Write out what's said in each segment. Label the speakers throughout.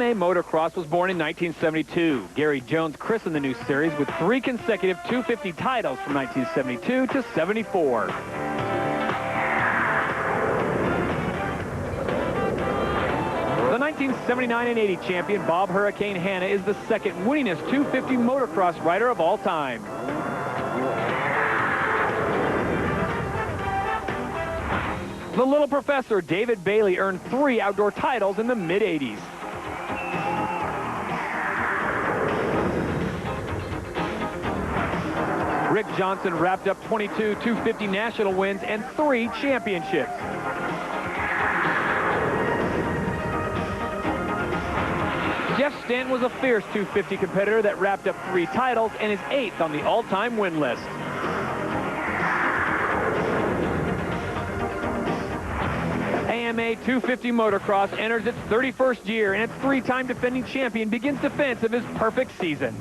Speaker 1: AMA Motocross was born in 1972. Gary Jones christened the new series with 3 consecutive 250 titles from 1972 to 74. The 1979 and 80 champion Bob Hurricane Hanna is the second winningest 250 motocross rider of all time. The little professor David Bailey earned 3 outdoor titles in the mid-80s. Rick Johnson wrapped up 22 250 national wins and 3 championships. Jeff Stanton was a fierce 250 competitor that wrapped up 3 titles and is 8th on the all-time win list. AMA 250 Motocross enters its 31st year, and its 3-time defending champion begins defense of his perfect season.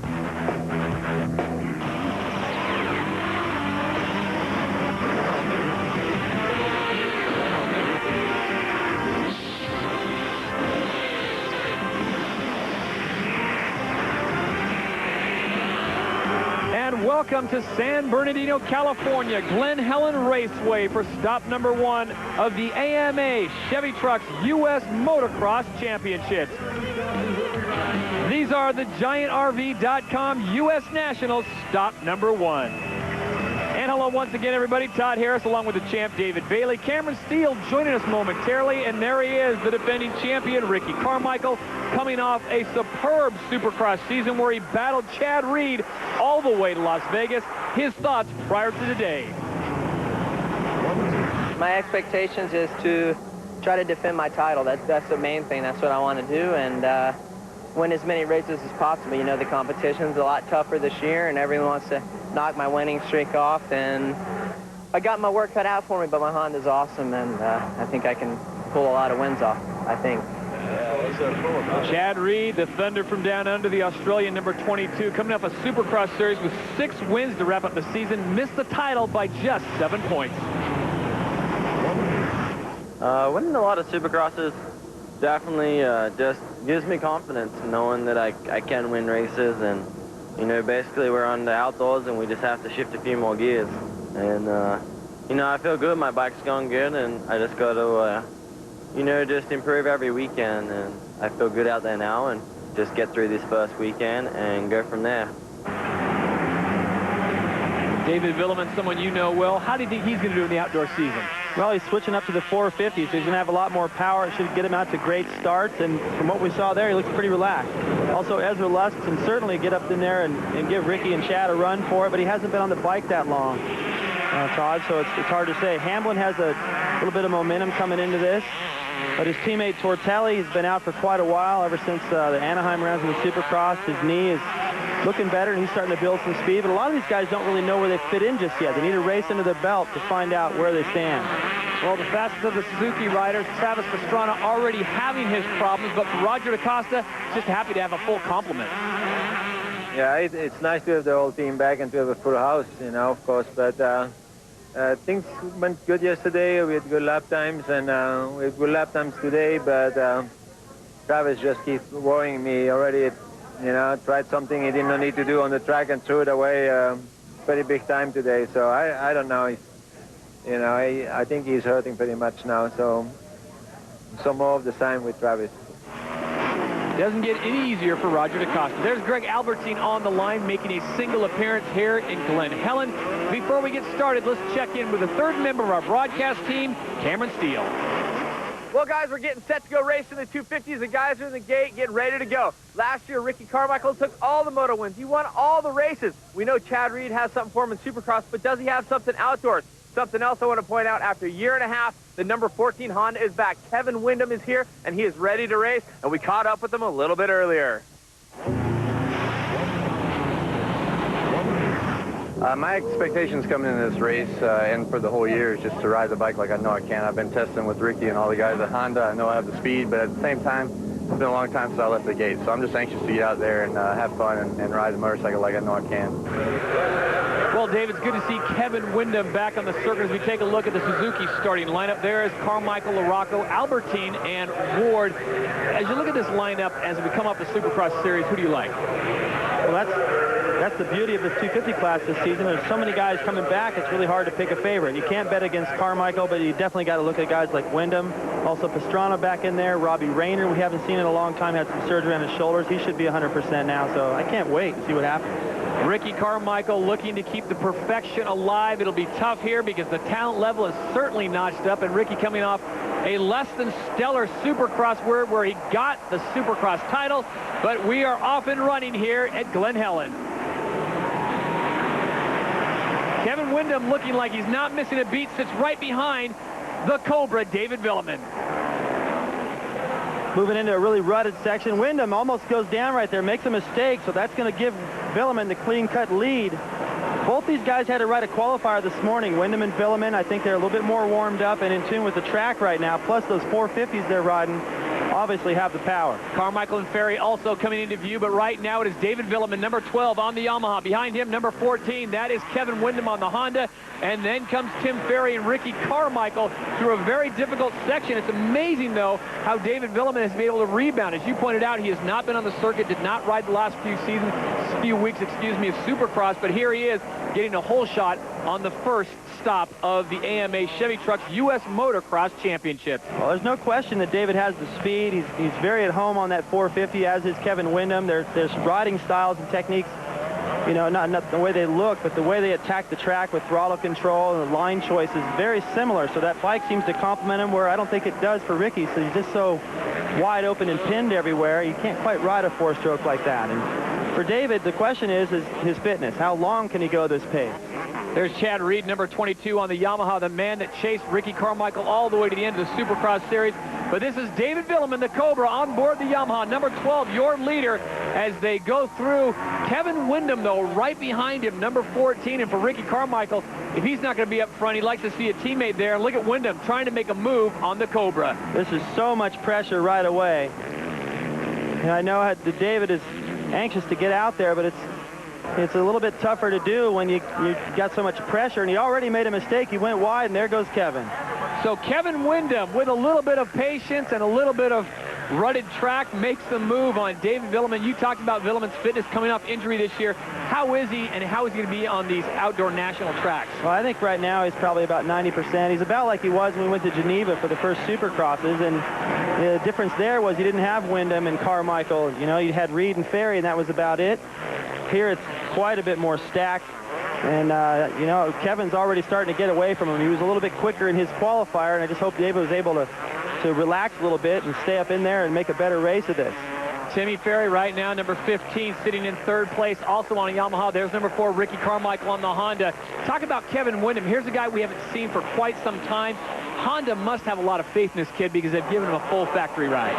Speaker 1: Welcome to San Bernardino, California, Glen Helen Raceway for stop number 1 of the AMA Chevy Trucks U.S. Motocross Championships. These are the GiantRV.com U.S. Nationals stop number 1. And hello once again, everybody. Todd Harris along with the champ David Bailey. Cameron Steele joining us momentarily, and there he is, the defending champion Ricky Carmichael, coming off a superb Supercross season where he battled Chad Reed all the way to Las Vegas. His thoughts prior to today.
Speaker 2: My expectations is to try to defend my title. That's the main thing. That's what I want to do, and win as many races as possible. You know, the competition's a lot tougher this year, and everyone wants to knock my winning streak off, and I got my work cut out for me, but my Honda's awesome, and I think I can pull a lot of wins off, I think.
Speaker 1: Chad Reed, the Thunder from down under, the Australian number 22, coming off a Supercross series with 6 wins to wrap up the season, missed the title by just 7 points.
Speaker 3: Winning a lot of Supercrosses definitely just gives me confidence knowing that I can win races, and you know, basically we're on the outdoors and we just have to shift a few more gears, and you know, I feel good. My bike's going good, and I just got to you know, just improve every weekend, and I feel good out there now, and just get through this first weekend and go from there.
Speaker 1: David Vuillemin, someone you know well. How do you think he's going to do in the outdoor season?
Speaker 4: Well, he's switching up to the 450, so he's going to have a lot more power. It should get him out to great starts, and from what we saw there, he looks pretty relaxed. Also, Ezra Lusk can certainly get up in there and give Ricky and Chad a run for it, but he hasn't been on the bike that long, Todd, so it's hard to say. Hamblin has a little bit of momentum coming into this, but his teammate Tortelli has been out for quite a while, ever since the Anaheim rounds of the Supercross. His knee is looking better, and he's starting to build some speed, but a lot of these guys don't really know where they fit in just yet. They need a race into the belt to find out where they stand.
Speaker 1: Well, the fastest of the Suzuki riders, Travis Pastrana, already having his problems, but for Roger DaCosta, just happy to have a full complement.
Speaker 5: Yeah, it's nice to have the whole team back and to have a full house, you know, of course, but things went good yesterday. We had good lap times, and we had good lap times today, but Travis just keeps worrying me already. You know, tried something he didn't need to do on the track and threw it away pretty big time today. So I don't know. You know, I think he's hurting pretty much now. So some more of the same with Travis.
Speaker 1: Doesn't get any easier for Roger DaCosta. There's Greg Albertyn on the line, making a single appearance here in Glen Helen. Before we get started, let's check in with the 3rd member of our broadcast team, Cameron Steele.
Speaker 6: Well, guys, we're getting set to go race in the 250s. The guys are in the gate getting ready to go. Last year, Ricky Carmichael took all the moto wins. He won all the races. We know Chad Reed has something for him in Supercross, but does he have something outdoors? Something else I want to point out, after a year and a half, the number 14 Honda is back. Kevin Windham is here, and he is ready to race, and we caught up with him a little bit earlier.
Speaker 7: My expectations coming into this race and for the whole year is just to ride the bike like I know I can. I've been testing with Ricky and all the guys at Honda. I know I have the speed, but at the same time, it's been a long time since I left the gate. So I'm just anxious to get out there and have fun and ride the motorcycle like I know I can.
Speaker 1: Well, Dave, it's good to see Kevin Windham back on the circuit as we take a look at the Suzuki starting lineup. There is Carmichael, LaRocco, Albertyn, and Ward. As you look at this lineup as we come up the Supercross Series, who do you like?
Speaker 4: Well, that's the beauty of this 250 class this season. There's so many guys coming back, it's really hard to pick a favorite. You can't bet against Carmichael, but you definitely got to look at guys like Windham. Also Pastrana back in there. Robbie Rayner, we haven't seen in a long time, had some surgery on his shoulders. He should be 100% now, so I can't wait to see what happens.
Speaker 1: Ricky Carmichael looking to keep the perfection alive. It'll be tough here because the talent level is certainly notched up, and Ricky coming off a less than stellar Supercross where he got the Supercross title, but we are off and running here at Glen Helen. Kevin Windham looking like he's not missing a beat, sits right behind the Cobra, David Vuillemin.
Speaker 4: Moving into a really rutted section. Windham almost goes down right there, makes a mistake, so that's going to give Vuillemin the clean-cut lead. Both these guys had to ride a qualifier this morning. Windham and Vuillemin, I think they're a little bit more warmed up and in tune with the track right now, plus those 450s they're riding obviously have the power.
Speaker 1: Carmichael and Ferry also coming into view, but right now it is David Vuillemin, number 12 on the Yamaha. Behind him, number 14, that is Kevin Windham on the Honda. And then comes Tim Ferry and Ricky Carmichael through a very difficult section. It's amazing, though, how David Vuillemin has been able to rebound. As you pointed out, he has not been on the circuit, did not ride the last few weeks of Supercross, but here he is getting a hole shot on the first stop of the AMA Chevy Trucks U.S. Motocross Championship.
Speaker 4: Well, there's no question that David has the speed. He's very at home on that 450, as is Kevin Windham. There's riding styles and techniques, you know, not the way they look, but the way they attack the track with throttle control and the line choice is very similar. So that bike seems to complement him where I don't think it does for Ricky. So he's just so wide open and pinned everywhere. You can't quite ride a four-stroke like that. And for David, the question is his fitness. How long can he go this pace?
Speaker 1: There's Chad Reed, number 22 on the Yamaha, the man that chased Ricky Carmichael all the way to the end of the Supercross Series. But this is David Vuillemin, the Cobra, on board the Yamaha, number 12, your leader, as they go through. Kevin Windham, though, right behind him, number 14. And for Ricky Carmichael, if he's not going to be up front, he likes to see a teammate there. And look at Windham trying to make a move on the Cobra.
Speaker 4: This is so much pressure right away. And I know that David is anxious to get out there, but it's a little bit tougher to do when you got so much pressure, and he already made a mistake. He went wide, and there goes Kevin.
Speaker 1: So Kevin Windham, with a little bit of patience and a little bit of rutted track, makes the move on David Vuillemin. You talked about Vuillemin's fitness coming off injury this year. How is he, and how is he going to be on these outdoor national tracks?
Speaker 4: Well, I think right now he's probably about 90%. He's about like he was when we went to Geneva for the first Supercrosses, and the difference there was he didn't have Windham and Carmichael. You know, you had Reed and Ferry, and that was about it. Here it's quite a bit more stacked. And, you know, Kevin's already starting to get away from him. He was a little bit quicker in his qualifier, and I just hope David was able to relax a little bit and stay up in there and make a better race of this.
Speaker 1: Timmy Ferry right now, number 15, sitting in third place, also on a Yamaha. There's number 4, Ricky Carmichael on the Honda. Talk about Kevin Windham. Here's a guy we haven't seen for quite some time. Honda must have a lot of faith in this kid because they've given him a full factory ride.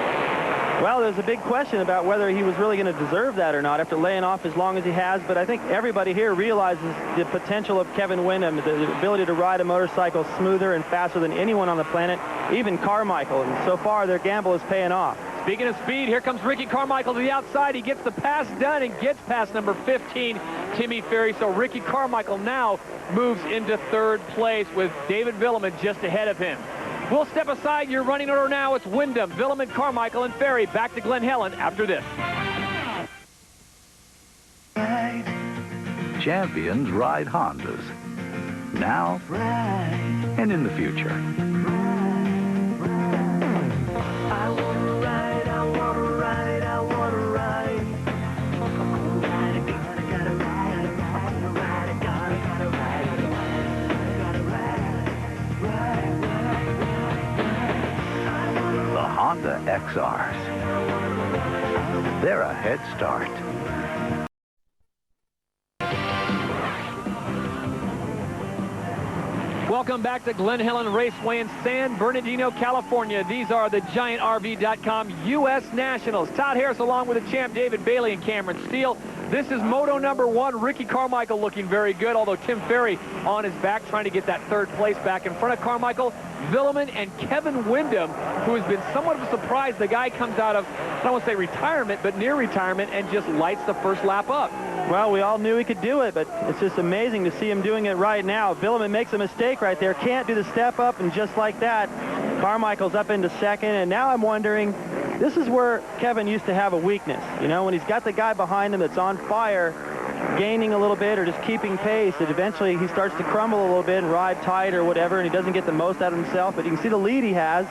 Speaker 4: Well, there's a big question about whether he was really going to deserve that or not after laying off as long as he has, but I think everybody here realizes the potential of Kevin Windham, the ability to ride a motorcycle smoother and faster than anyone on the planet, even Carmichael, and so far their gamble is paying off.
Speaker 1: Speaking of speed, here comes Ricky Carmichael to the outside. He gets the pass done and gets past number 15, Timmy Ferry. So Ricky Carmichael now moves into third place with David Vuillemin just ahead of him. We'll step aside. Your running order now. It's Windham, Vuillemin, Carmichael, and Ferry. Back to Glen Helen after this.
Speaker 8: Champions ride Hondas. Now and in the future.
Speaker 9: I wanna ride, I wanna ride, I wanna ride.
Speaker 8: The Honda XRs. They're a head start.
Speaker 1: Welcome back to Glen Helen Raceway in San Bernardino, California. These are the GiantRV.com U.S. Nationals. Todd Harris along with the champ David Bailey and Cameron Steele. This is Moto number 1. Ricky Carmichael looking very good, although Tim Ferry on his back trying to get that third place back. In front of Carmichael, Vuillemin, and Kevin Windham, who has been somewhat of a surprise. The guy comes out of, I don't want to say retirement, but near retirement, and just lights the first lap up.
Speaker 4: Well, we all knew he could do it, but it's just amazing to see him doing it right now. Vuillemin makes a mistake right there. Can't do the step up, and just like that, Carmichael's up into second. And now I'm wondering, this is where Kevin used to have a weakness. You know, when he's got the guy behind him that's on fire, gaining a little bit or just keeping pace, that eventually he starts to crumble a little bit and ride tight or whatever, and he doesn't get the most out of himself. But you can see the lead he has.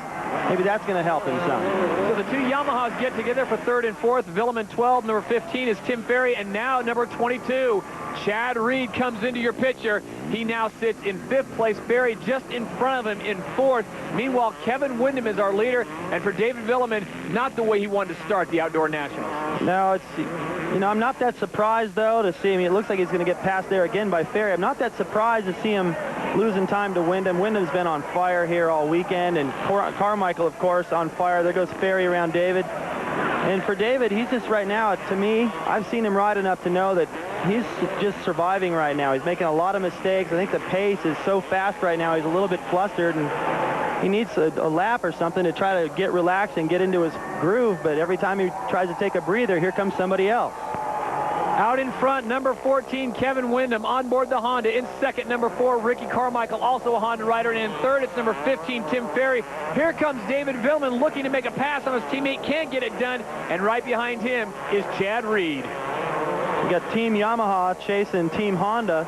Speaker 4: Maybe that's going to help him some.
Speaker 1: So the two Yamahas get together for third and fourth. Vuillemin 12, number 15 is Tim Ferry, and now number 22, Chad Reed comes into your picture. He now sits in 5th place. Ferry just in front of him in 4th. Meanwhile, Kevin Windham is our leader, and for David Vuillemin, not the way he wanted to start the Outdoor Nationals.
Speaker 4: No, it's, you know, I'm not that surprised, though, to see him. It looks like he's going to get passed there again by Ferry. I'm not that surprised to see him losing time to Windham. Windham's been on fire here all weekend, and Carmichael, of course, on fire. There goes Ferry around David. And for David, he's just right now, to me, I've seen him ride enough to know that he's just surviving right now. He's making a lot of mistakes. I think the pace is so fast right now, he's a little bit flustered, and he needs a lap or something to try to get relaxed and get into his groove. But every time he tries to take a breather, here comes somebody else.
Speaker 1: Out in front, number 14, Kevin Windham on board the Honda. In second, number 4, Ricky Carmichael, also a Honda rider. And in third, it's number 15, Tim Ferry. Here comes David Vuillemin looking to make a pass on his teammate. Can't get it done. And right behind him is Chad Reed.
Speaker 4: You got Team Yamaha chasing Team Honda.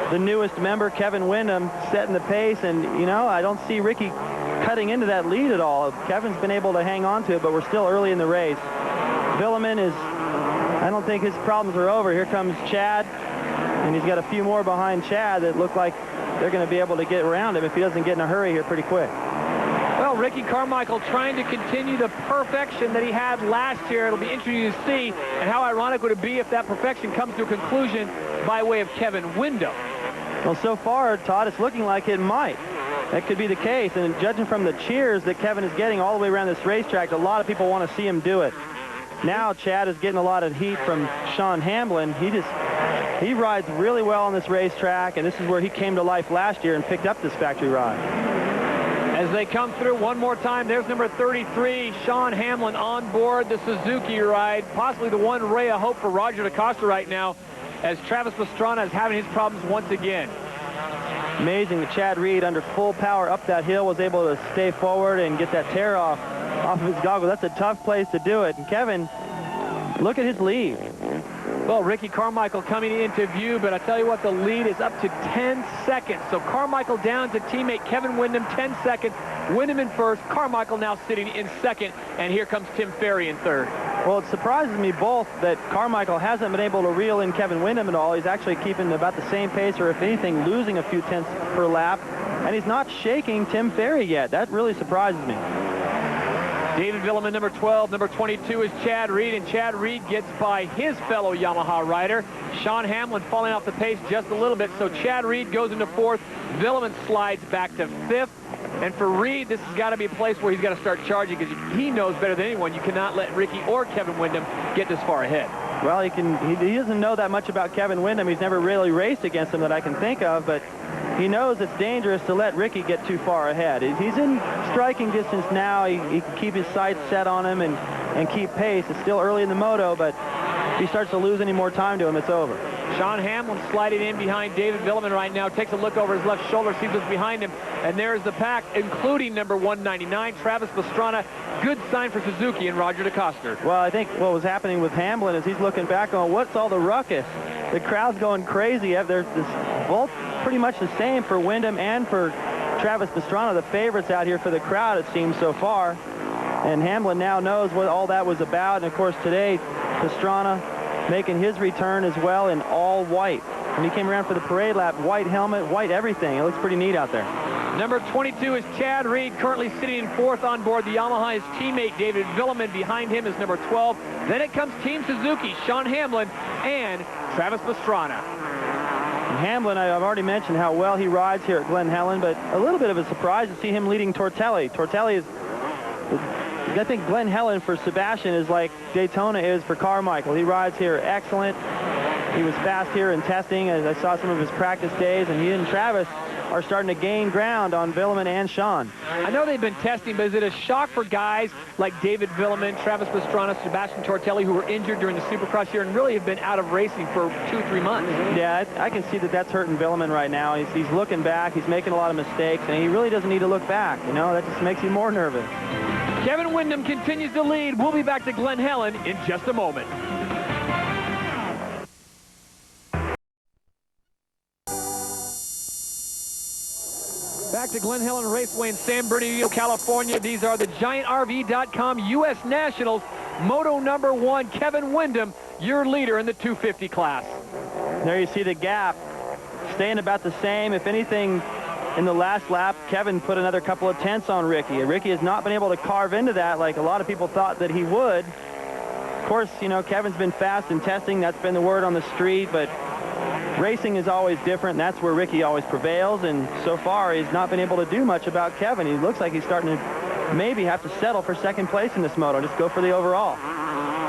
Speaker 4: The newest member, Kevin Windham, setting the pace. And, you know, I don't see Ricky cutting into that lead at all. Kevin's been able to hang on to it, but we're still early in the race. Vuillemin is... I don't think his problems are over. Here comes Chad, and he's got a few more behind Chad that look like they're going to be able to get around him if he doesn't get in a hurry here pretty quick.
Speaker 1: Well, Ricky Carmichael trying to continue the perfection that he had last year. It'll be interesting to see, and how ironic would it be if that perfection comes to a conclusion by way of Kevin Windham.
Speaker 4: Well, so far, Todd, it's looking like it might. That could be the case, and judging from the cheers that Kevin is getting all the way around this racetrack, a lot of people want to see him do it. Now Chad is getting a lot of heat from Sean Hamblin. He rides really well on this racetrack, and this is where he came to life last year and picked up this factory ride.
Speaker 1: As they come through one more time, there's number 33, Sean Hamblin, on board the Suzuki ride. Possibly the one ray of hope for Roger DaCosta right now, as Travis Pastrana is having his problems once again.
Speaker 4: Amazing that Chad Reed, under full power up that hill, was able to stay forward and get that tear off of his goggles. That's a tough place to do it. And Kevin, look at his lead.
Speaker 1: Well, Ricky Carmichael coming into view, but I tell you what, the lead is up to 10 seconds. So Carmichael down to teammate Kevin Windham, 10 seconds. Windham in first, Carmichael now sitting in second, and here comes Tim Ferry in third.
Speaker 4: Well, it surprises me both that Carmichael hasn't been able to reel in Kevin Windham at all. He's actually keeping about the same pace, or if anything, losing a few tenths per lap. And he's not shaking Tim Ferry yet. That really surprises me.
Speaker 1: David Vuillemin, number 12. Number 22 is Chad Reed, and Chad Reed gets by his fellow Yamaha rider. Sean Hamblin falling off the pace just a little bit, so Chad Reed goes into fourth. Vuillemin slides back to fifth. And for Reed, this has got to be a place where he's got to start charging, because he knows better than anyone you cannot let Ricky or Kevin Windham get this far ahead.
Speaker 4: Well, he doesn't know that much about Kevin Windham. He's never really raced against him that I can think of, but he knows it's dangerous to let Ricky get too far ahead. He's in striking distance now. He can keep his sights set on him and keep pace. It's still early in the moto, but if he starts to lose any more time to him, it's over.
Speaker 1: Sean Hamblin sliding in behind David Vuillemin right now. Takes a look over his left shoulder, sees what's behind him, and there's the pack, including number 199, Travis Pastrana. Good sign for Suzuki and Roger DaCosta.
Speaker 4: Well, I think what was happening with Hamblin is he's looking back on what's all the ruckus. The crowd's going crazy. There's both pretty much the same for Windham and for Travis Pastrana, the favorites out here for the crowd, it seems so far. And Hamblin now knows what all that was about. And of course today, Pastrana making his return as well in all white. When he came around for the parade lap, white helmet, white everything. It looks pretty neat out there.
Speaker 1: Number 22 is Chad Reed, currently sitting in fourth on board the Yamaha. His teammate David Vuillemin behind him is number 12. Then it comes Team Suzuki, Sean Hamblin and Travis Pastrana.
Speaker 4: And Hamblin, I've already mentioned how well he rides here at Glen Helen, but a little bit of a surprise to see him leading Tortelli. Tortelli is, I think Glen Helen for Sebastien is like Daytona is for Carmichael. He rides here excellent. He was fast here in testing, as I saw some of his practice days, and he and Travis are starting to gain ground on Vuillemin and Sean.
Speaker 1: I know they've been testing, but is it a shock for guys like David Vuillemin, Travis Pastrana, Sebastien Tortelli, who were injured during the Supercross here and really have been out of racing for 2-3 months?
Speaker 4: Yeah, I can see that that's hurting Vuillemin right now. He's looking back, he's making a lot of mistakes, and he really doesn't need to look back. You know, that just makes you more nervous.
Speaker 1: Kevin Windham continues to lead. We'll be back to Glen Helen in just a moment. Back to Glen Helen Raceway in San Bernardino, California. These are the GiantRV.com U.S. Nationals. Moto #1, Kevin Windham, your leader in the 250 class.
Speaker 4: There you see the gap staying about the same. If anything, in the last lap, Kevin put another couple of tenths on Ricky. And Ricky has not been able to carve into that like a lot of people thought that he would. Of course, you know, Kevin's been fast in testing. That's been the word on the street, but racing is always different, and that's where Ricky always prevails, and so far he's not been able to do much about Kevin. He looks like he's starting to maybe have to settle for second place in this moto, just go for the overall.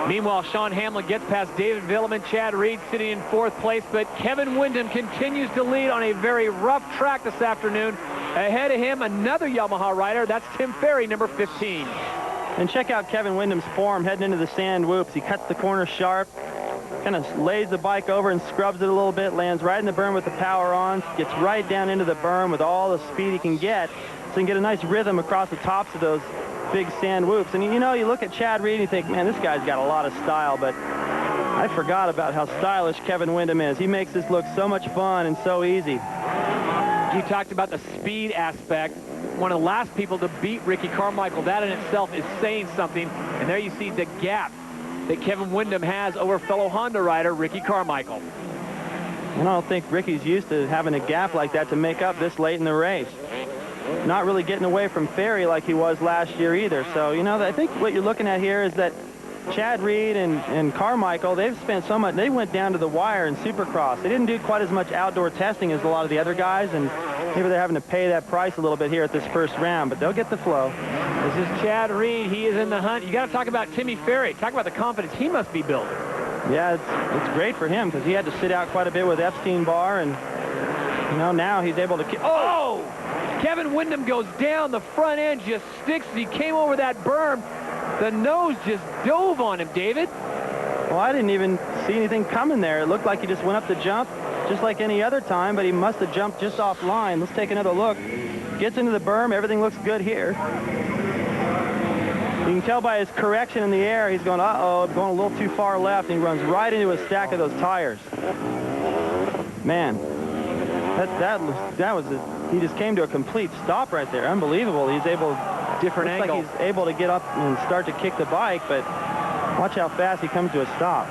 Speaker 1: Meanwhile, Sean Hamblin gets past David Vuillemin, Chad Reed sitting in 4th place, but Kevin Windham continues to lead on a very rough track this afternoon. Ahead of him, another Yamaha rider, that's Tim Ferry, number 15.
Speaker 4: And check out Kevin Windham's form heading into the sand whoops. He cuts the corner sharp, kind of lays the bike over and scrubs it a little bit, lands right in the berm with the power on, gets right down into the berm with all the speed he can get, so he can get a nice rhythm across the tops of those big sand whoops. And you know, you look at Chad Reed and you think, man, this guy's got a lot of style, but I forgot about how stylish Kevin Windham is. He makes this look so much fun and so easy.
Speaker 1: You talked about the speed aspect. One of the last people to beat Ricky Carmichael. That in itself is saying something. And there you see the gap that Kevin Windham has over fellow Honda rider Ricky Carmichael.
Speaker 4: I don't think Ricky's used to having a gap like that to make up this late in the race. Not really getting away from Ferry like he was last year either. So, you know, I think what you're looking at here is that Chad Reed and Carmichael, they've spent so much, they went down to the wire in Supercross. They didn't do quite as much outdoor testing as a lot of the other guys, and maybe they're having to pay that price a little bit here at this first round, but they'll get the flow.
Speaker 1: This is Chad Reed. He is in the hunt. You got to talk about Timmy Ferry. Talk about the confidence he must be building.
Speaker 4: Yeah, it's great for him because he had to sit out quite a bit with Epstein-Barr, and, you know, now he's able to...
Speaker 1: Oh! Kevin Windham goes down. The front end just sticks. He came over that berm. The nose just dove on him, David.
Speaker 4: Well, I didn't even see anything coming there. It looked like he just went up to jump just like any other time, but he must have jumped just offline. Let's take another look. Gets into the berm. Everything looks good here. You can tell by his correction in the air, he's going, uh-oh, going a little too far left, and he runs right into a stack of those tires. Man, that was he just came to a complete stop right there. Unbelievable. He's able...
Speaker 1: Different angle.
Speaker 4: Like he's able to get up and start to kick the bike, but watch how fast he comes to a stop.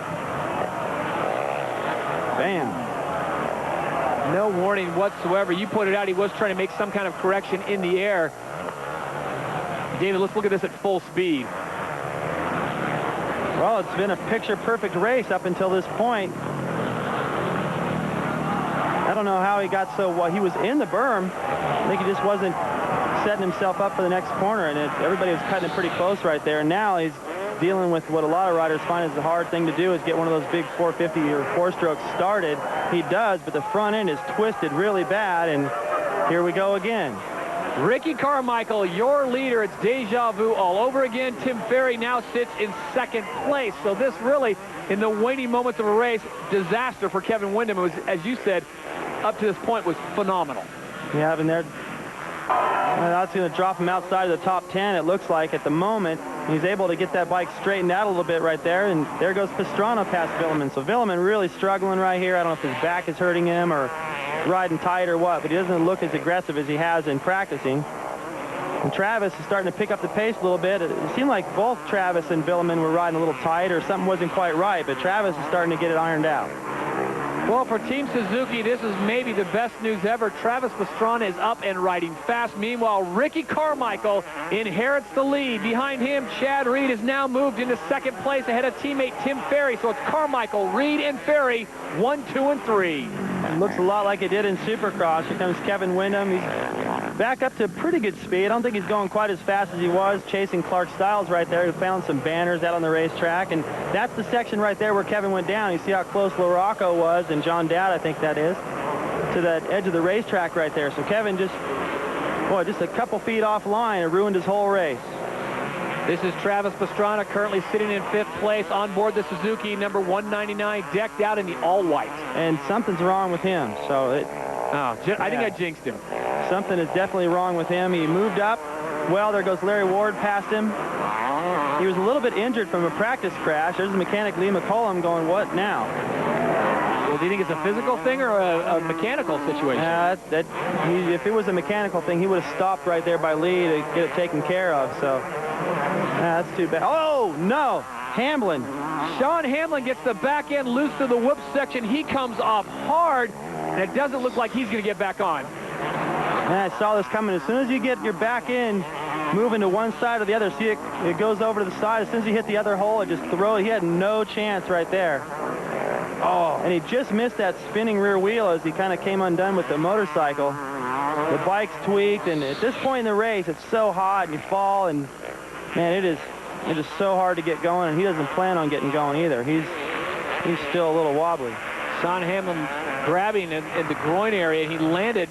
Speaker 4: Bam.
Speaker 1: No warning whatsoever. You pointed out he was trying to make some kind of correction in the air. David, let's look at this at full speed.
Speaker 4: Well, it's been a picture-perfect race up until this point. I don't know how he got so... Well, he was in the berm. I think he just wasn't setting himself up for the next corner, and everybody was cutting it pretty close right there. And now he's dealing with what a lot of riders find is the hard thing to do, is get one of those big 450 or 4-strokes started. He does, but the front end is twisted really bad, and here we go again.
Speaker 1: Ricky Carmichael, your leader. It's deja vu all over again. Tim Ferry now sits in 2nd place. So this really, in the waning moments of a race, disaster for Kevin Windham. It was, as you said, up to this point was phenomenal.
Speaker 4: Yeah, and that's going to drop him outside of the top 10, it looks like, at the moment. He's able to get that bike straightened out a little bit right there, and there goes Pastrana past Vuillemin. So Vuillemin really struggling right here. I don't know if his back is hurting him or riding tight or what, but he doesn't look as aggressive as he has in practicing. And Travis is starting to pick up the pace a little bit. It seemed like both Travis and Vuillemin were riding a little tight, or something wasn't quite right, but Travis is starting to get it ironed out.
Speaker 1: Well, for Team Suzuki, this is maybe the best news ever. Travis Pastrana is up and riding fast. Meanwhile, Ricky Carmichael inherits the lead. Behind him, Chad Reed has now moved into 2nd place ahead of teammate Tim Ferry. So it's Carmichael, Reed, and Ferry, 1, 2, and 3.
Speaker 4: It looks a lot like it did in Supercross. Here comes Kevin Windham. He's back up to pretty good speed. I don't think he's going quite as fast as he was chasing Clark Stiles right there, who found some banners out on the racetrack. And that's the section right there where Kevin went down. You see how close LaRocco was, and John Dowd, I think that is, to that edge of the racetrack right there. So Kevin just a couple feet off line and ruined his whole race.
Speaker 1: This is Travis Pastrana, currently sitting in 5th place on board the Suzuki number 199, decked out in the all-white.
Speaker 4: And something's wrong with him. So
Speaker 1: I think I jinxed him.
Speaker 4: Something is definitely wrong with him. He moved up. Well, there goes Larry Ward past him. He was a little bit injured from a practice crash. There's the mechanic Lee McCollum going, what now?
Speaker 1: Well, do you think it's a physical thing or a mechanical situation?
Speaker 4: If it was a mechanical thing, he would have stopped right there by Lee to get it taken care of. So that's too bad. Oh, no. Hamblin.
Speaker 1: Sean Hamblin gets the back end loose to the whoop section. He comes off hard, and it doesn't look like he's going to get back on.
Speaker 4: And I saw this coming. As soon as you get your back end moving to one side or the other, see it goes over to the side. As soon as you hit the other hole, it just throws. He had no chance right there. Oh, and he just missed that spinning rear wheel as he kind of came undone with the motorcycle. The bike's tweaked, and at this point in the race, it's so hot, and you fall, and man, it is so hard to get going, and he doesn't plan on getting going either. He's still a little wobbly.
Speaker 1: Sean Hamlin grabbing in the groin area. He landed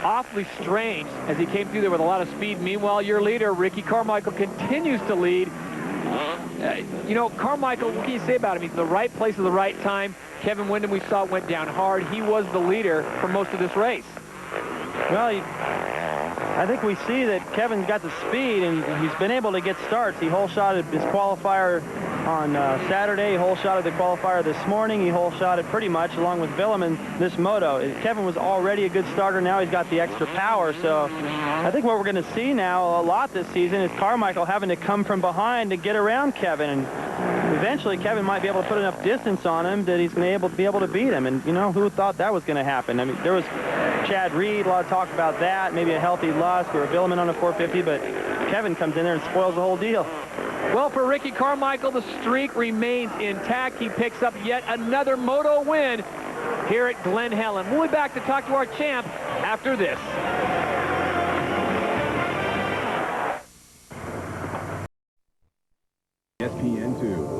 Speaker 1: awfully strange as he came through there with a lot of speed. Meanwhile, your leader, Ricky Carmichael, continues to lead. You know, Carmichael, what can you say about him? He's in the right place at the right time. Kevin Windham, we saw, went down hard. He was the leader for most of this race.
Speaker 4: Well, I think we see that Kevin's got the speed, and he's been able to get starts. He hole-shotted his qualifier on Saturday. He hole-shotted the qualifier this morning. He hole-shotted pretty much, along with Vuillemin, this moto. Kevin was already a good starter. Now he's got the extra power. So I think what we're going to see now a lot this season is Carmichael having to come from behind to get around Kevin. And eventually, Kevin might be able to put enough distance on him that he's going to be able to beat him. And, you know, who thought that was going to happen? I mean, there was Chad Reed, a lot of talk about that, maybe a healthy Lusk or a Vuillemin on a 450, but Kevin comes in there and spoils the whole deal.
Speaker 1: Well, for Ricky Carmichael, the streak remains intact. He picks up yet another moto win here at Glen Helen. We'll be back to talk to our champ after this.
Speaker 10: ESPN2.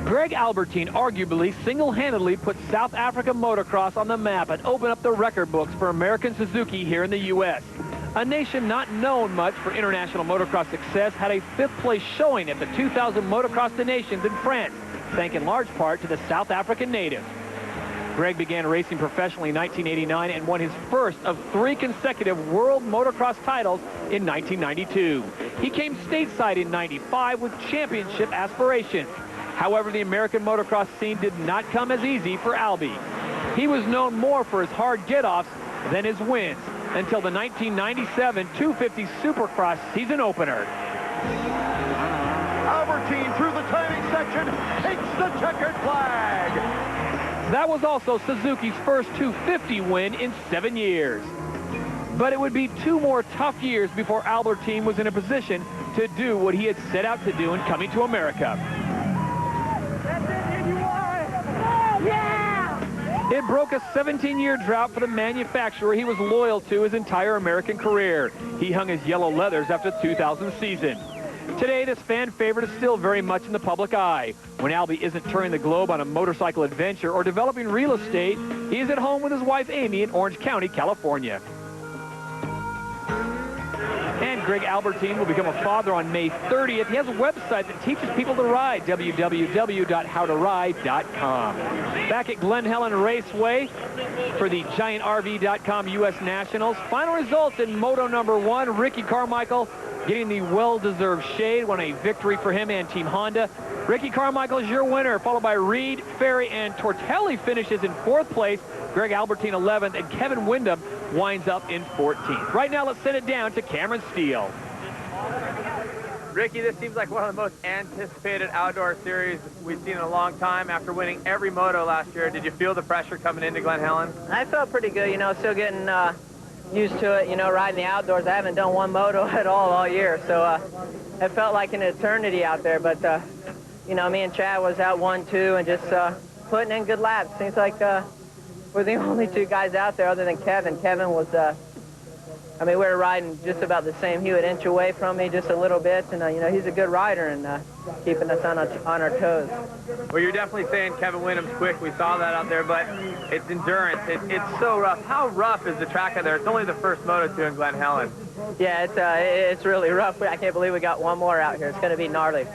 Speaker 1: Greg Albertyn arguably single-handedly put South Africa motocross on the map and opened up the record books for American Suzuki here in the U.S. A nation not known much for international motocross success had a 5th place showing at the 2000 Motocross des Nations in France, thanks in large part to the South African native. Greg began racing professionally in 1989 and won his first of 3 consecutive world motocross titles in 1992. He came stateside in 95 with championship aspirations. However, the American motocross scene did not come as easy for Albie. He was known more for his hard get-offs than his wins until the 1997 250 Supercross season opener.
Speaker 10: Albertyn through the timing section takes the checkered flag.
Speaker 1: That was also Suzuki's first 250 win in 7 years. But it would be 2 more tough years before Albertyn was in a position to do what he had set out to do in coming to America. It broke a 17-year drought for the manufacturer he was loyal to his entire American career. He hung his yellow leathers after the 2000 season. Today, this fan favorite is still very much in the public eye. When Albie isn't touring the globe on a motorcycle adventure or developing real estate, he is at home with his wife Amy in Orange County, California. And Greg Albertyn will become a father on May 30th. He has a website that teaches people to ride, www.howtoride.com. Back at Glen Helen Raceway for the GiantRV.com U.S. Nationals. Final results in Moto number 1, Ricky Carmichael getting the well-deserved shade. Won a victory for him and Team Honda. Ricky Carmichael is your winner, followed by Reed, Ferry, and Tortelli finishes in 4th place. Greg Albertyn 11th, and Kevin Windham winds up in 14th. Right now, let's send it down to Cameron Steele.
Speaker 6: Ricky, this seems like one of the most anticipated outdoor series we've seen in a long time. After winning every moto last year, did you feel the pressure coming into Glen Helen?
Speaker 2: I felt pretty good, you know, still getting used to it, you know, riding the outdoors. I haven't done one moto at all year, so it felt like an eternity out there, but you know, me and Chad was out 1-2 and just putting in good laps. Seems like we're the only two guys out there other than Kevin. Kevin was, I mean, we were riding just about the same. He would inch away from me just a little bit, and, you know, he's a good rider and keeping us on our toes.
Speaker 6: Well, you're definitely saying Kevin Windham's quick. We saw that out there, but it's endurance. It's so rough. How rough is the track out there? It's only the first Moto2 in Glen Helen.
Speaker 2: Yeah, it's really rough. I can't believe we got one more out here. It's going to be gnarly.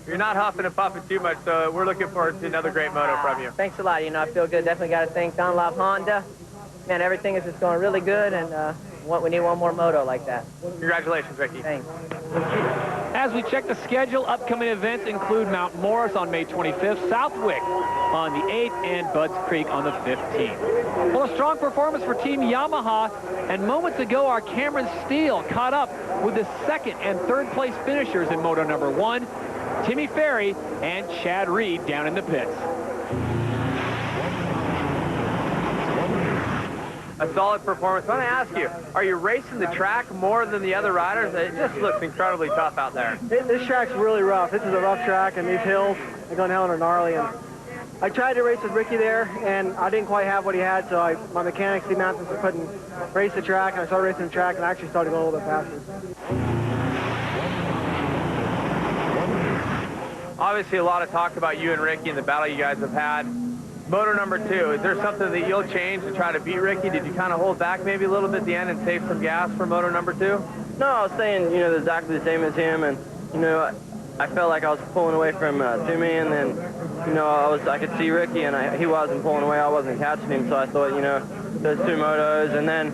Speaker 6: You're not huffing and puffing too much, so we're looking forward to another great moto from you.
Speaker 2: Thanks a lot. You know, I feel good. Definitely got to thank Dunlop Honda. Man, everything is just going really good, and we need one more moto like that.
Speaker 6: Congratulations, Ricky.
Speaker 2: Thanks.
Speaker 1: As we check the schedule, upcoming events include Mount Morris on May 25th, Southwick on the 8th, and Budds Creek on the 15th. Well, a strong performance for Team Yamaha, and moments ago, our Cameron Steele caught up with the second and third place finishers in Moto number 1, Timmy Ferry and Chad Reed down in the pits.
Speaker 6: A solid performance. I want to ask you, are you racing the track more than the other riders? It just looks incredibly tough out there.
Speaker 11: This track's really rough. This is a rough track, and these hills at Glen Helen are gnarly. And I tried to race with Ricky there, and I didn't quite have what he had, so my mechanics, Steve Mathis, couldn't race the track, and I started racing the track, and I actually started going a little bit faster.
Speaker 6: Obviously, a lot of talk about you and Ricky and the battle you guys have had. Moto number 2, is there something that you'll change to try to beat Ricky? Did you kind of hold back maybe a little bit at the end and save some gas for Moto number 2?
Speaker 3: No, I was saying, you know, exactly the same as him, and, you know, I felt like I was pulling away from Toomey, and then, you know, I could see Ricky, and he wasn't pulling away, I wasn't catching him, so I thought, you know, those 2 motos, and then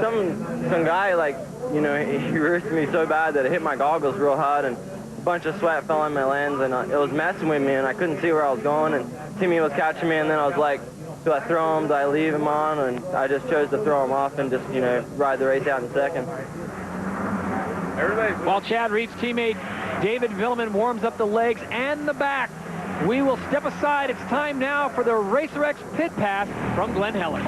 Speaker 3: some guy, like, you know, he roosted me so bad that it hit my goggles real hard, and a bunch of sweat fell on my lens, and it was messing with me, and I couldn't see where I was going, and Timmy was catching me, and then I was like, do I throw him, do I leave him on? And I just chose to throw him off and just, you know, ride the race out in second.
Speaker 1: While Chad Reed's teammate David Vuillemin warms up the legs and the back, we will step aside. It's time now for the Racer X Pit Pass from Glen Helen.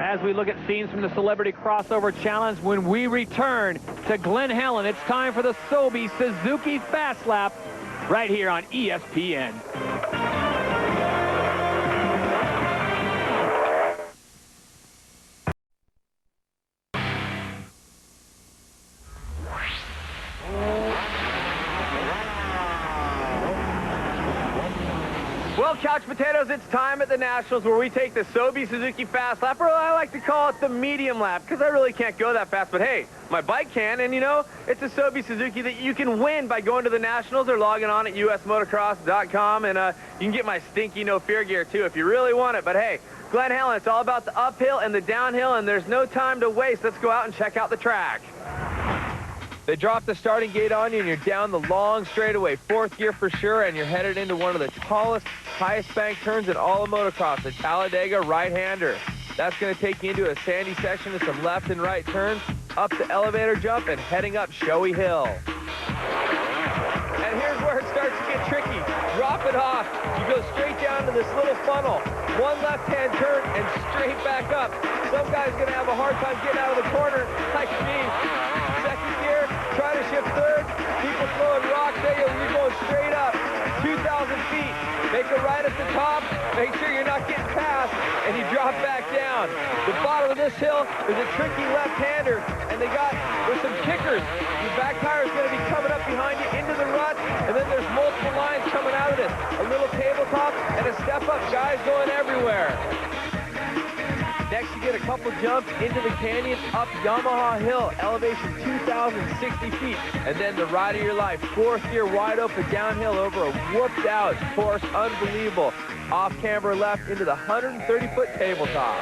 Speaker 1: As we look at scenes from the Celebrity Crossover Challenge, when we return to Glen Helen, it's time for the Sobe Suzuki Fast Lap right here on ESPN.
Speaker 6: Well, Couch Potatoes, it's time at the Nationals where we take the Sobe Suzuki Fast Lap, or I like to call it the medium lap, because I really can't go that fast, but hey, my bike can, and you know, it's a Sobe Suzuki that you can win by going to the Nationals or logging on at usmotocross.com, and you can get my stinky no fear gear too if you really want it, but hey, Glen Helen, it's all about the uphill and the downhill, and there's no time to waste. Let's go out and check out the track. They drop the starting gate on you, and you're down the long straightaway, 4th gear for sure, and you're headed into one of the tallest, highest bank turns in all of motocross, the Talladega right-hander. That's going to take you into a sandy section of some left and right turns, up the elevator jump, and heading up Showy Hill. And here's where it starts to get tricky. Drop it off. You go straight down to this little funnel. One left-hand turn and straight back up. Some guy's going to have a hard time getting out of the corner, like me. Second gear, try to shift 3rd. People throwing rocks at you. You're going straight up, 2,000 feet. Make a right at the top. Make sure you're not getting past, and you drop back down. The bottom of this hill is a tricky left-hander, and there's some kickers. Your back tire is going to be coming up behind you into the rut, and then there's multiple lines coming out of this. A little tabletop and a step-up. Guys going everywhere. Next, you get a couple jumps into the canyon up Yamaha Hill, elevation 2,060 feet. And then the ride of your life, 4th gear wide open downhill over a whooped out course, unbelievable. Off camber left into the 130-foot tabletop.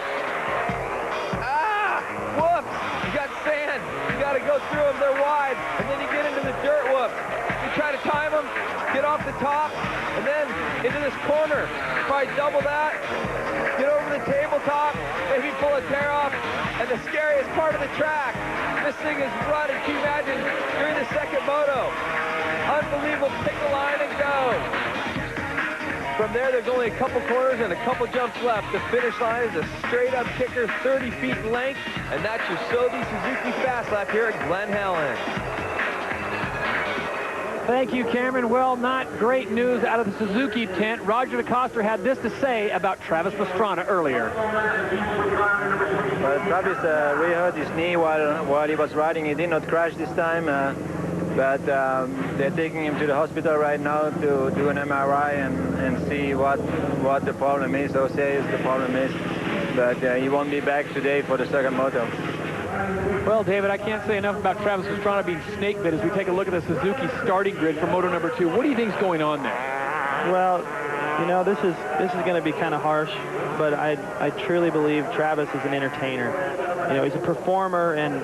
Speaker 6: go through them, they're wide, and then you get into the dirt whoop. You try to time them, get off the top, and then into this corner. Probably double that, get over the tabletop, maybe pull a tear off, and the scariest part of the track, this thing is running. Can you imagine during the second moto? Unbelievable, pick the line and go. From there, there's only a couple corners and a couple jumps left. The finish line is a straight-up kicker, 30 feet in length, and that's your Sobe Suzuki Fast Lap here at Glen Helen.
Speaker 1: Thank you, Cameron. Well, not great news out of the Suzuki tent. Roger DeCoster had this to say about Travis Pastrana earlier.
Speaker 5: Well, Travis really hurt his knee while he was riding. He did not crash this time. But they're taking him to the hospital right now to do an MRI and see what the problem is, how serious the problem is. But he won't be back today for the second moto.
Speaker 1: Well, David, I can't say enough about Travis Pastrana being snake bit as we take a look at the Suzuki starting grid for Moto number 2. What do you think is going on there?
Speaker 4: Well, you know, this is going to be kind of harsh, but I truly believe Travis is an entertainer. You know, he's a performer, and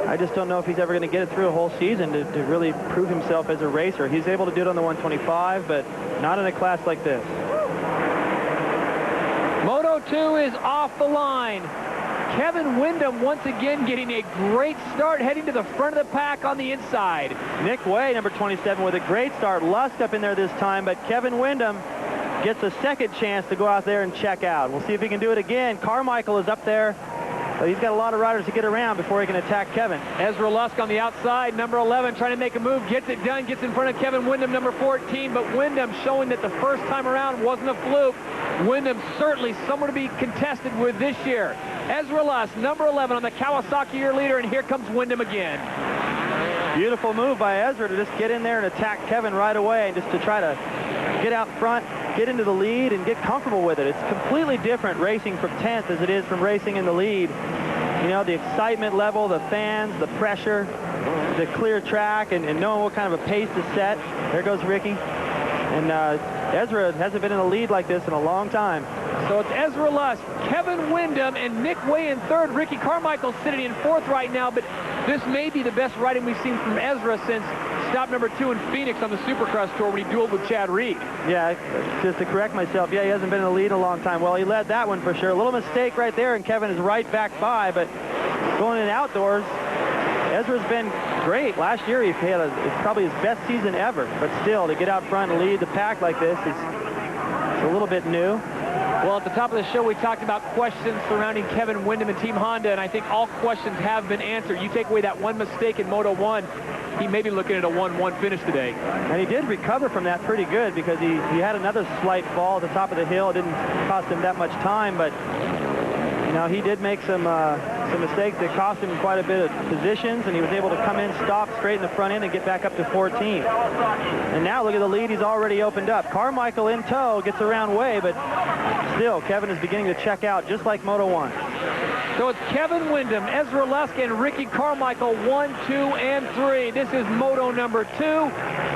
Speaker 4: I just don't know if he's ever going to get it through a whole season to really prove himself as a racer. He's able to do it on the 125, but not in a class like this.
Speaker 1: Moto 2 is off the line. Kevin Windham once again getting a great start, heading to the front of the pack on the inside.
Speaker 4: Nick Way, number 27, with a great start. Lusk up in there this time, but Kevin Windham gets a second chance to go out there and check out. We'll see if he can do it again. Carmichael is up there. But he's got a lot of riders to get around before he can attack Kevin.
Speaker 1: Ezra Lusk on the outside, number 11, trying to make a move, gets it done, gets in front of Kevin Windham, number 14, but Windham showing that the first time around wasn't a fluke. Windham certainly someone to be contested with this year. Ezra Lusk, number 11 on the Kawasaki year leader, and here comes Windham again.
Speaker 4: Beautiful move by Ezra to just get in there and attack Kevin right away, and just to try to get out front, get into the lead, and get comfortable with it. It's completely different racing from 10th as it is from racing in the lead. You know, the excitement level, the fans, the pressure, the clear track, and knowing what kind of a pace to set. There goes Ricky. And Ezra hasn't been in the lead like this in a long time.
Speaker 1: So it's Ezra Lusk, Kevin Windham, and Nick Way in third. Ricky Carmichael sitting in fourth right now, but this may be the best riding we've seen from Ezra since stop number 2 in Phoenix on the Supercross Tour when he dueled with Chad Reed.
Speaker 4: Yeah, just to correct myself, yeah, he hasn't been in the lead in a long time. Well, he led that one for sure. A little mistake right there, and Kevin is right back by, but going in outdoors, Ezra's been great. Last year, he had it's probably his best season ever, but still, to get out front and lead the pack like this is a little bit new.
Speaker 1: Well, at the top of the show, we talked about questions surrounding Kevin Windham and Team Honda, and I think all questions have been answered. You take away that one mistake in Moto 1, he may be looking at a 1-1 finish today.
Speaker 4: And he did recover from that pretty good because he had another slight fall at the top of the hill. It didn't cost him that much time, but you know, he did make some mistakes that cost him quite a bit of positions, and he was able to come in, stop straight in the front end, and get back up to 14. And now look at the lead he's already opened up. Carmichael in tow gets around Way, but still, Kevin is beginning to check out, just like Moto 1.
Speaker 1: So it's Kevin Windham, Ezra Lusk, and Ricky Carmichael, 1, 2, and 3. This is Moto number 2,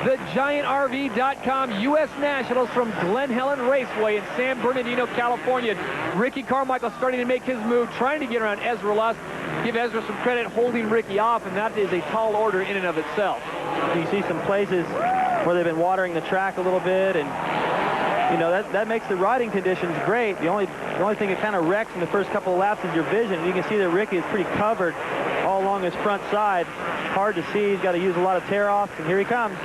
Speaker 1: the GiantRV.com U.S. Nationals from Glen Helen Raceway in San Bernardino, California. Ricky Carmichael starting to make his move, trying to get around Ezra Lusk. Give Ezra some credit holding Ricky off, and that is a tall order in and of itself.
Speaker 4: You see some places where they've been watering the track a little bit, and you know, that makes the riding conditions great. The only thing it kind of wrecks in the first couple of laps is your vision. And you can see that Ricky is pretty covered all along his front side. Hard to see. He's got to use a lot of tear-offs, and here he comes.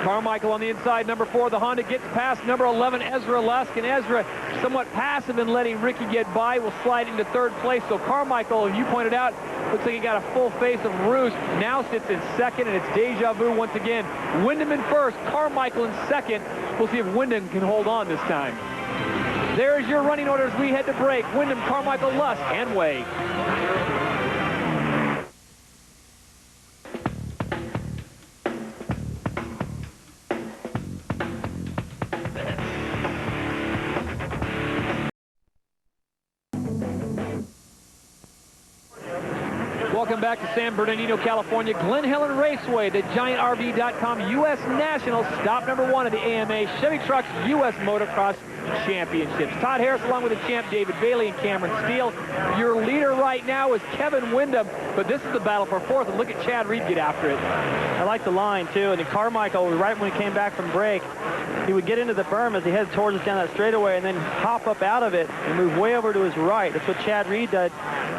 Speaker 1: Carmichael on the inside, number 4. The Honda gets past number 11, Ezra Lusk, and Ezra, somewhat passive in letting Ricky get by, will slide into third place. So Carmichael, as you pointed out, looks like he got a full face of roost. Now sits in second, and it's deja vu once again. Windham in first, Carmichael in second. We'll see if Windham can hold on this time. There's your running orders. We head to break. Windham, Carmichael, Lusk, and Way. Welcome back to San Bernardino, California. Glen Helen Raceway, the GiantRV.com U.S. National, stop number 1 of the AMA Chevy Trucks U.S. Motocross Championships. Todd Harris along with the champ David Bailey and Cameron Steele. Your leader right now is Kevin Windham, but this is the battle for 4th, and look at Chad Reed get after it.
Speaker 4: I like the line, too, and then Carmichael, right when he came back from break, he would get into the berm as he headed towards us down that straightaway and then hop up out of it and move way over to his right. That's what Chad Reed did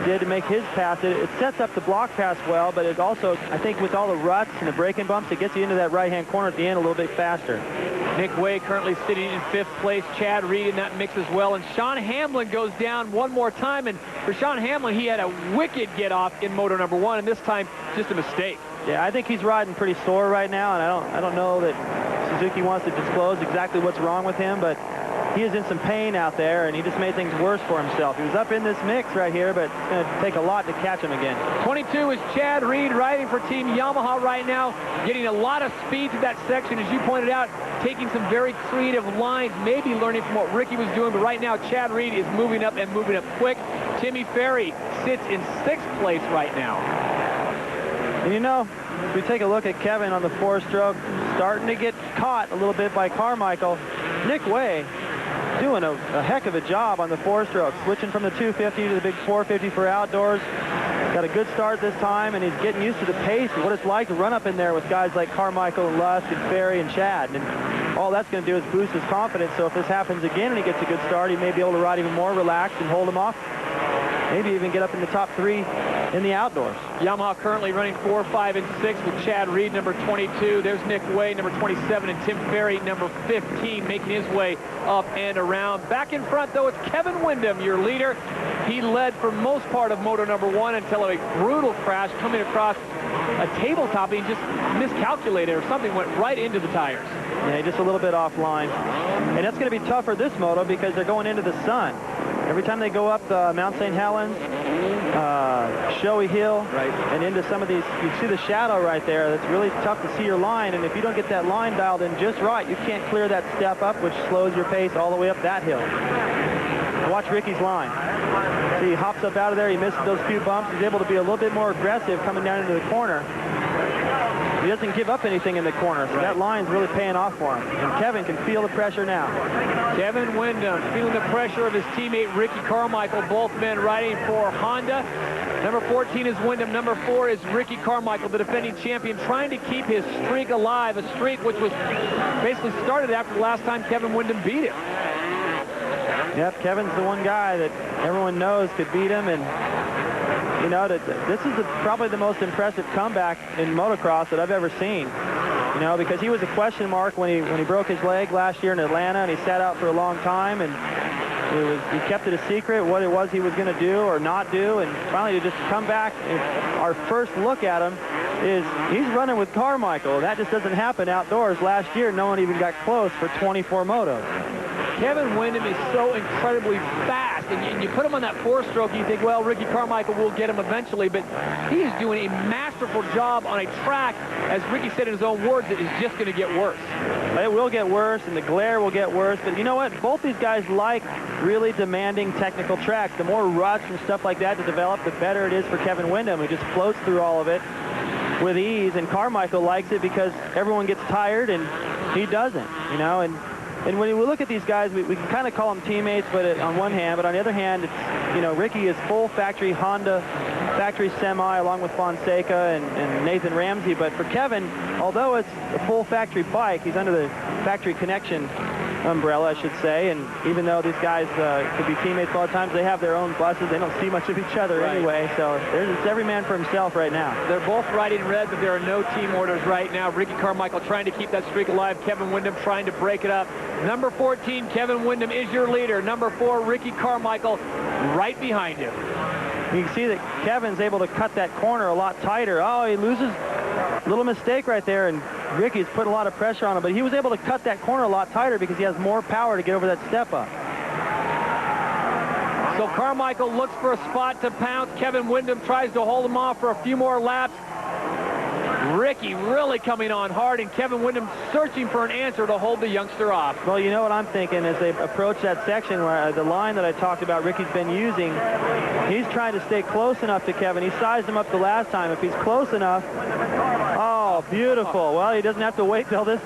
Speaker 4: to make his pass. It sets up the block pass well, but it also, I think with all the ruts and the braking bumps, it gets you into that right-hand corner at the end a little bit faster.
Speaker 1: Nick Way currently sitting in 5th place. Chad Reed in that mix as well. And Sean Hamblin goes down one more time. And for Sean Hamblin, he had a wicked get-off in Moto number 1, and this time just a mistake.
Speaker 4: Yeah, I think he's riding pretty sore right now, and I don't know that Suzuki wants to disclose exactly what's wrong with him, but he is in some pain out there, and he just made things worse for himself. He was up in this mix right here, but it's going to take a lot to catch him again.
Speaker 1: 22 is Chad Reed riding for Team Yamaha right now, getting a lot of speed to that section, as you pointed out, taking some very creative lines, maybe learning from what Ricky was doing, but right now Chad Reed is moving up and moving up quick. Timmy Ferry sits in 6th place right now.
Speaker 4: And you know, if we take a look at Kevin on the 4-stroke, starting to get caught a little bit by Carmichael. Nick Way doing a heck of a job on the 4-stroke, switching from the 250 to the big 450 for outdoors. Got a good start this time, and he's getting used to the pace and what it's like to run up in there with guys like Carmichael and Lusk and Ferry and Chad. And all that's going to do is boost his confidence. So if this happens again and he gets a good start, he may be able to ride even more relaxed and hold him off. Maybe even get up in the top 3 in the outdoors.
Speaker 1: Yamaha currently running 4, 5, and 6 with Chad Reed, number 22. There's Nick Way, number 27, and Tim Ferry, number 15, making his way up and around. Back in front, though, it's Kevin Windham, your leader. He led for most part of Moto number 1 until a brutal crash coming across a tabletop. He just miscalculated or something, went right into the tires.
Speaker 4: Yeah, just a little bit offline. And that's going to be tougher this moto because they're going into the sun. Every time they go up Mount St. Helens, Showy Hill, and into some of these, you see the shadow right there. That's really tough to see your line, and if you don't get that line dialed in just right, you can't clear that step up, which slows your pace all the way up that hill. Watch Ricky's line. See, he hops up out of there, he misses those few bumps, he's able to be a little bit more aggressive coming down into the corner. He doesn't give up anything in the corner, so that line's really paying off for him. And Kevin can feel the pressure now.
Speaker 1: Kevin Windham feeling the pressure of his teammate Ricky Carmichael, both men riding for Honda. Number 14 is Windham. Number 4 is Ricky Carmichael, the defending champion, trying to keep his streak alive, a streak which was basically started after the last time Kevin Windham beat him.
Speaker 4: Yep, Kevin's the one guy that everyone knows could beat him, and you know, this is probably the most impressive comeback in motocross that I've ever seen. You know, because he was a question mark when he broke his leg last year in Atlanta, and he sat out for a long time, and he kept it a secret what it was he was going to do or not do, and finally to just come back. Our first look at him is he's running with Carmichael. That just doesn't happen outdoors. Last year, no one even got close for 24 motos.
Speaker 1: Kevin Windham is so incredibly fast, and you put him on that 4-stroke, you think, well, Ricky Carmichael will get him eventually, but he is doing a masterful job on a track, as Ricky said in his own words, it is just going to get worse.
Speaker 4: It will get worse, and the glare will get worse, but you know what? Both these guys like really demanding technical tracks. The more ruts and stuff like that to develop, the better it is for Kevin Windham, who just floats through all of it with ease, and Carmichael likes it because everyone gets tired, and he doesn't, you know, and when we look at these guys, we can kind of call them teammates, but on one hand, but on the other hand, it's, you know, Ricky is full factory Honda, factory semi, along with Fonseca and Nathan Ramsey. But for Kevin, although it's a full factory bike, he's under the factory connection umbrella, I should say. And even though these guys could be teammates a lot of times, they have their own buses. They don't see much of each other anyway. So it's every man for himself right now.
Speaker 1: They're both riding red, but there are no team orders right now. Ricky Carmichael trying to keep that streak alive. Kevin Windham trying to break it up. Number 14, Kevin Windham is your leader. Number 4, Ricky Carmichael right behind him.
Speaker 4: You can see that Kevin's able to cut that corner a lot tighter. Oh, he loses a little mistake right there, and Ricky's put a lot of pressure on him, but he was able to cut that corner a lot tighter because he has more power to get over that step up.
Speaker 1: So Carmichael looks for a spot to pounce. Kevin Windham tries to hold him off for a few more laps. Ricky really coming on hard, and Kevin Windham searching for an answer to hold the youngster off.
Speaker 4: Well, you know what I'm thinking as they approach that section where the line that I talked about Ricky's been using, he's trying to stay close enough to Kevin. He sized him up the last time. If he's close enough, oh, beautiful. Well, he doesn't have to wait till the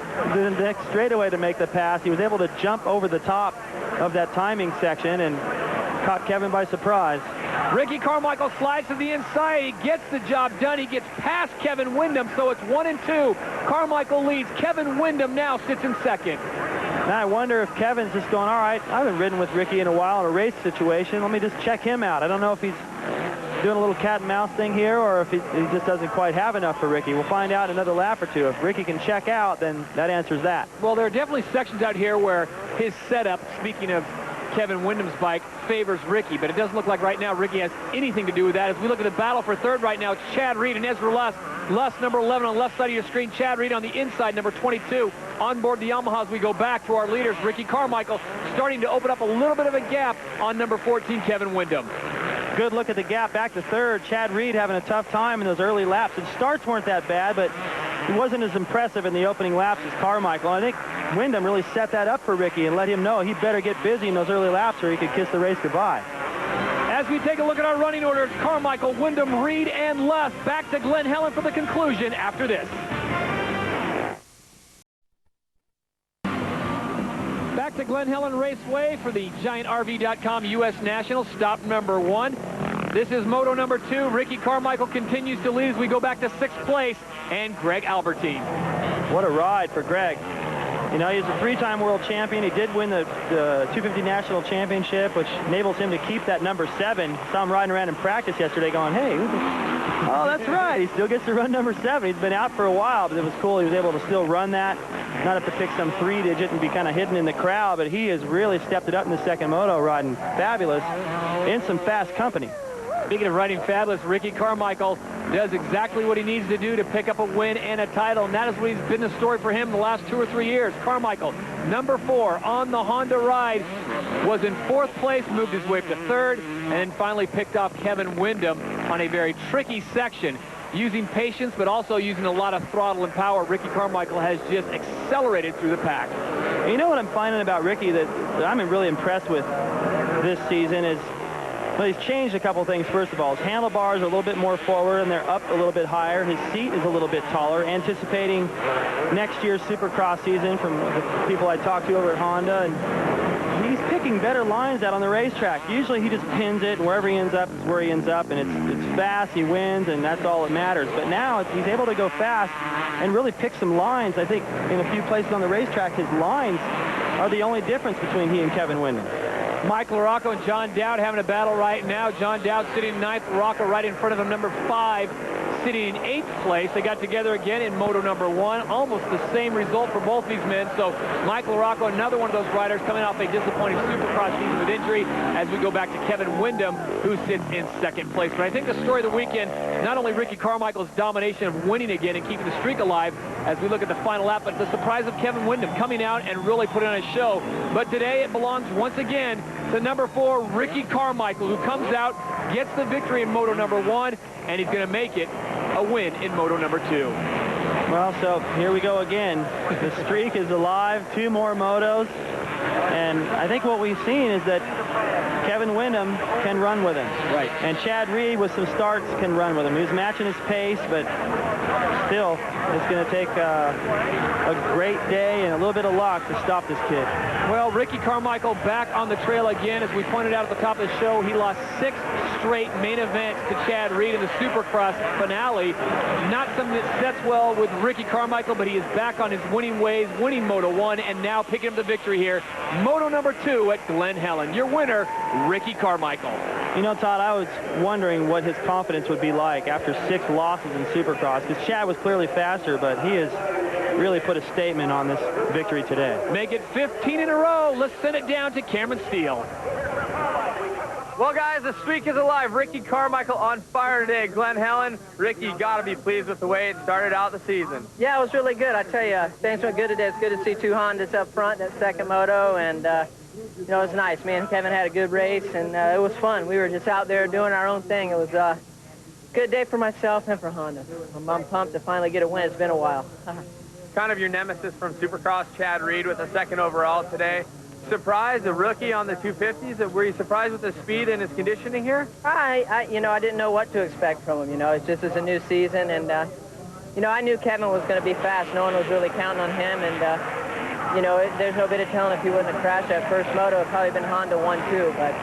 Speaker 4: next straigaway to make the pass. He was able to jump over the top of that timing section and caught Kevin by surprise.
Speaker 1: Ricky Carmichael slides to the inside. He gets the job done. He gets past Kevin Windham, so it's 1 and 2. Carmichael leads. Kevin Windham now sits in second.
Speaker 4: Now I wonder if Kevin's just going, all right, I haven't ridden with Ricky in a while in a race situation. Let me just check him out. I don't know if he's doing a little cat and mouse thing here or if he just doesn't quite have enough for Ricky. We'll find out in another lap or two. If Ricky can check out, then that answers that.
Speaker 1: Well, there are definitely sections out here where his setup, speaking of Kevin Windham's bike, favors Ricky, but it doesn't look like right now Ricky has anything to do with that. As we look at the battle for third right now, it's Chad Reed and Ezra Lusk. Lusk, number 11 on the left side of your screen. Chad Reed on the inside, number 22. On board the Yamahas, we go back to our leaders. Ricky Carmichael starting to open up a little bit of a gap on number 14, Kevin Windham.
Speaker 4: Good look at the gap back to third. Chad Reed having a tough time in those early laps. The starts weren't that bad, but he wasn't as impressive in the opening laps as Carmichael. I think Windham really set that up for Ricky and let him know he better get busy in those early laps or he could kiss the race goodbye.
Speaker 1: As we take a look at our running orders, Carmichael, Windham, Reed, and Lusk. Back to Glen Helen for the conclusion after this. Back to Glen Helen Raceway for the GiantRV.com U.S. National, stop number 1. This is Moto number 2. Ricky Carmichael continues to lead as we go back to 6th place, and Greg Albertyn.
Speaker 4: What a ride for Greg. You know, he's a 3-time world champion. He did win the 250 National Championship, which enables him to keep that number 7. Saw him riding around in practice yesterday going, hey, oh, that's right. He still gets to run number 7. He's been out for a while, but it was cool. He was able to still run that. Not have to pick some 3-digit and be kind of hidden in the crowd, but he has really stepped it up in the second moto, riding fabulous in some fast company.
Speaker 1: Speaking of riding fabulous, Ricky Carmichael does exactly what he needs to do to pick up a win and a title, and that is what has been the story for him the last 2 or 3 years. Carmichael, number 4 on the Honda ride, was in 4th place, moved his way to 3rd, and then finally picked off Kevin Windham on a very tricky section. Using patience, but also using a lot of throttle and power, Ricky Carmichael has just accelerated through the pack.
Speaker 4: You know what I'm finding about Ricky that I'm really impressed with this season is, well, he's changed a couple things. First of all, his handlebars are a little bit more forward and they're up a little bit higher. His seat is a little bit taller, anticipating next year's Supercross season from the people I talked to over at Honda. And he's picking better lines out on the racetrack. Usually he just pins it, and wherever he ends up is where he ends up, and it's fast, he wins, and that's all that matters. But now he's able to go fast and really pick some lines. I think in a few places on the racetrack, his lines are the only difference between he and Kevin Windham.
Speaker 1: Mike LaRocco and John Dowd having a battle right now. John Dowd sitting in 9th, LaRocco right in front of him, number 5, sitting in 8th place. They got together again in Moto number 1. Almost the same result for both these men. So Mike LaRocco, another one of those riders coming off a disappointing Supercross season with injury, as we go back to Kevin Windham, who sits in 2nd place. But I think the story of the weekend, not only Ricky Carmichael's domination of winning again and keeping the streak alive as we look at the final lap, but the surprise of Kevin Windham coming out and really putting on a show. But today it belongs once again to number 4, Ricky Carmichael, who comes out, gets the victory in Moto number 1, and he's going to make it a win in Moto number 2.
Speaker 4: Well, so here we go again. The streak is alive, 2 more motos, and I think what we've seen is that Kevin Windham can run with him.
Speaker 1: Right.
Speaker 4: And Chad Reed, with some starts, can run with him. He was matching his pace, but still, it's going to take a great day and a little bit of luck to stop this kid.
Speaker 1: Well, Ricky Carmichael back on the trail again. As we pointed out at the top of the show, he lost 6 straight main events to Chad Reed in the Supercross finale. Not something that sets well with Ricky Carmichael, but he is back on his winning ways, winning Moto 1, and now picking up the victory here. Moto number 2 at Glen Helen. Your winner, Ricky Carmichael.
Speaker 4: You know, Todd, I was wondering what his confidence would be like after 6 losses in Supercross, because Chad was clearly faster, but he has really put a statement on this victory today.
Speaker 1: Make it 15 in a row. Let's send it down to Cameron Steele.
Speaker 6: Well, guys, the streak is alive. Ricky Carmichael on fire today. Glen Helen, Ricky, you got to be pleased with the way it started out the season.
Speaker 2: Yeah, it was really good. I tell you, things went good today. It's good to see 2 Hondas up front, that second moto, and you know, it was nice. Me and Kevin had a good race, and it was fun. We were just out there doing our own thing. It was Good day for myself and for Honda. I'm pumped to finally get a win. It's been a while.
Speaker 6: Kind of your nemesis from Supercross, Chad Reed, with a 2nd overall today. Surprised, a rookie on the 250s. Were you surprised with his speed and his conditioning here?
Speaker 2: I didn't know what to expect from him. It's a new season, and I knew Kevin was going to be fast. No one was really counting on him, and there's no bit of telling if he wouldn't have crashed that first moto. It'd probably been Honda 1-2, but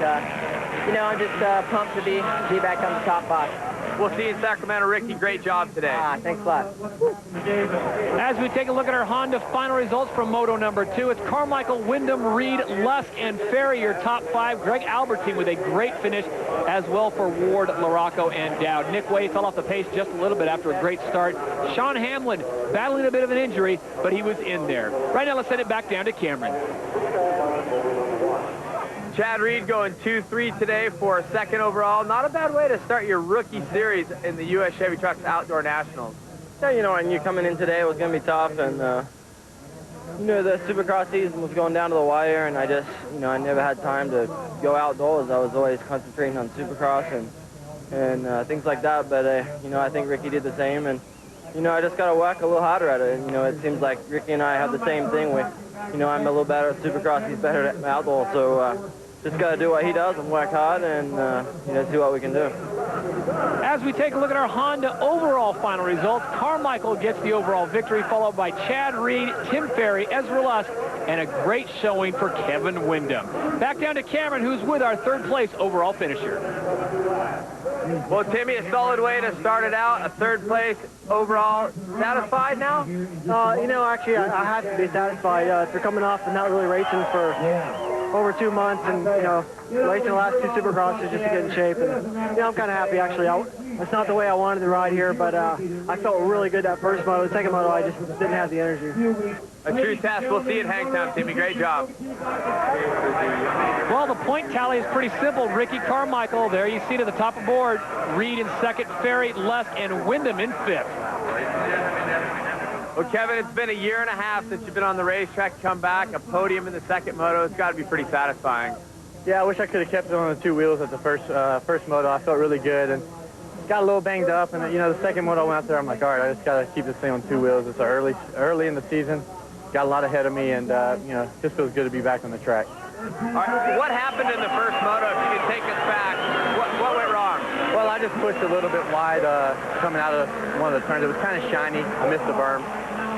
Speaker 2: I'm just pumped to be back on the top box.
Speaker 6: We'll see you in Sacramento, Ricky. Great job today.
Speaker 2: Thanks a lot.
Speaker 1: As we take a look at our Honda final results from Moto number 2, it's Carmichael, Windham, Reed, Lusk, and Ferry, your top 5. Greg Albertyn with a great finish as well for Ward, LaRocco, and Dowd. Nick Way fell off the pace just a little bit after a great start. Sean Hamblin battling a bit of an injury, but he was in there. Right now, let's send it back down to Cameron.
Speaker 6: Chad Reed going 2-3 today for a 2nd overall. Not a bad way to start your rookie series in the U.S. Chevy Trucks Outdoor Nationals.
Speaker 3: Yeah, I knew coming in today it was going to be tough, and the Supercross season was going down to the wire, and I just, I never had time to go outdoors. I was always concentrating on Supercross and things like that, but, I think Ricky did the same, and, I just got to work a little harder at it. It seems like Ricky and I have the same thing. I'm a little better at Supercross, he's better at outdoor, so just got to do what he does and work hard and, see what we can do.
Speaker 1: As we take a look at our Honda overall final results, Carmichael gets the overall victory, followed by Chad Reed, Tim Ferry, Ezra Lusk, and a great showing for Kevin Windham. Back down to Cameron, who's with our 3rd place overall finisher.
Speaker 6: Well, Timmy, a solid way to start it out. A 3rd place overall. Satisfied now?
Speaker 11: Actually, I have to be satisfied. After coming off and not really racing for over 2 months, and racing the last 2 Supercrosses just to get in shape, and I'm kind of happy actually. It's not the way I wanted to ride here, but I felt really good that first moto. The 2nd moto, I just didn't have the energy.
Speaker 6: A true test. We'll see you at Hangtown, Timmy. Great job.
Speaker 1: Well, the point tally is pretty simple. Ricky Carmichael, there you see to the top of the board. Reed in 2nd, Ferry, Lusk, and Windham in 5th.
Speaker 6: Well, Kevin, it's been a 1.5 years since you've been on the racetrack. Come back, a podium in the 2nd moto. It's got to be pretty satisfying.
Speaker 7: Yeah, I wish I could have kept it on the 2 wheels at the first moto. I felt really good and got a little banged up. And the 2nd moto I went out there, I'm like, all right, I just got to keep this thing on 2 wheels. It's early in the season. Got a lot ahead of me, and just feels good to be back on the track.
Speaker 6: All right, what happened in the first moto? If you could take us back, what went wrong?
Speaker 7: Well, I just pushed a little bit wide coming out of one of the turns. It was kind of shiny. I missed the berm,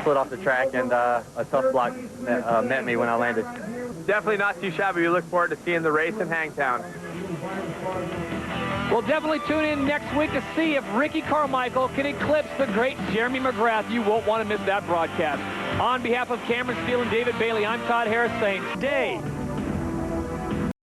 Speaker 7: slid off the track, and a tough block met me when I landed.
Speaker 6: Definitely not too shabby. We look forward to seeing the race in Hangtown.
Speaker 1: We'll definitely tune in next week to see if Ricky Carmichael can eclipse the great Jeremy McGrath. You won't want to miss that broadcast. On behalf of Cameron Steele and David Bailey, I'm Todd Harris saying, stay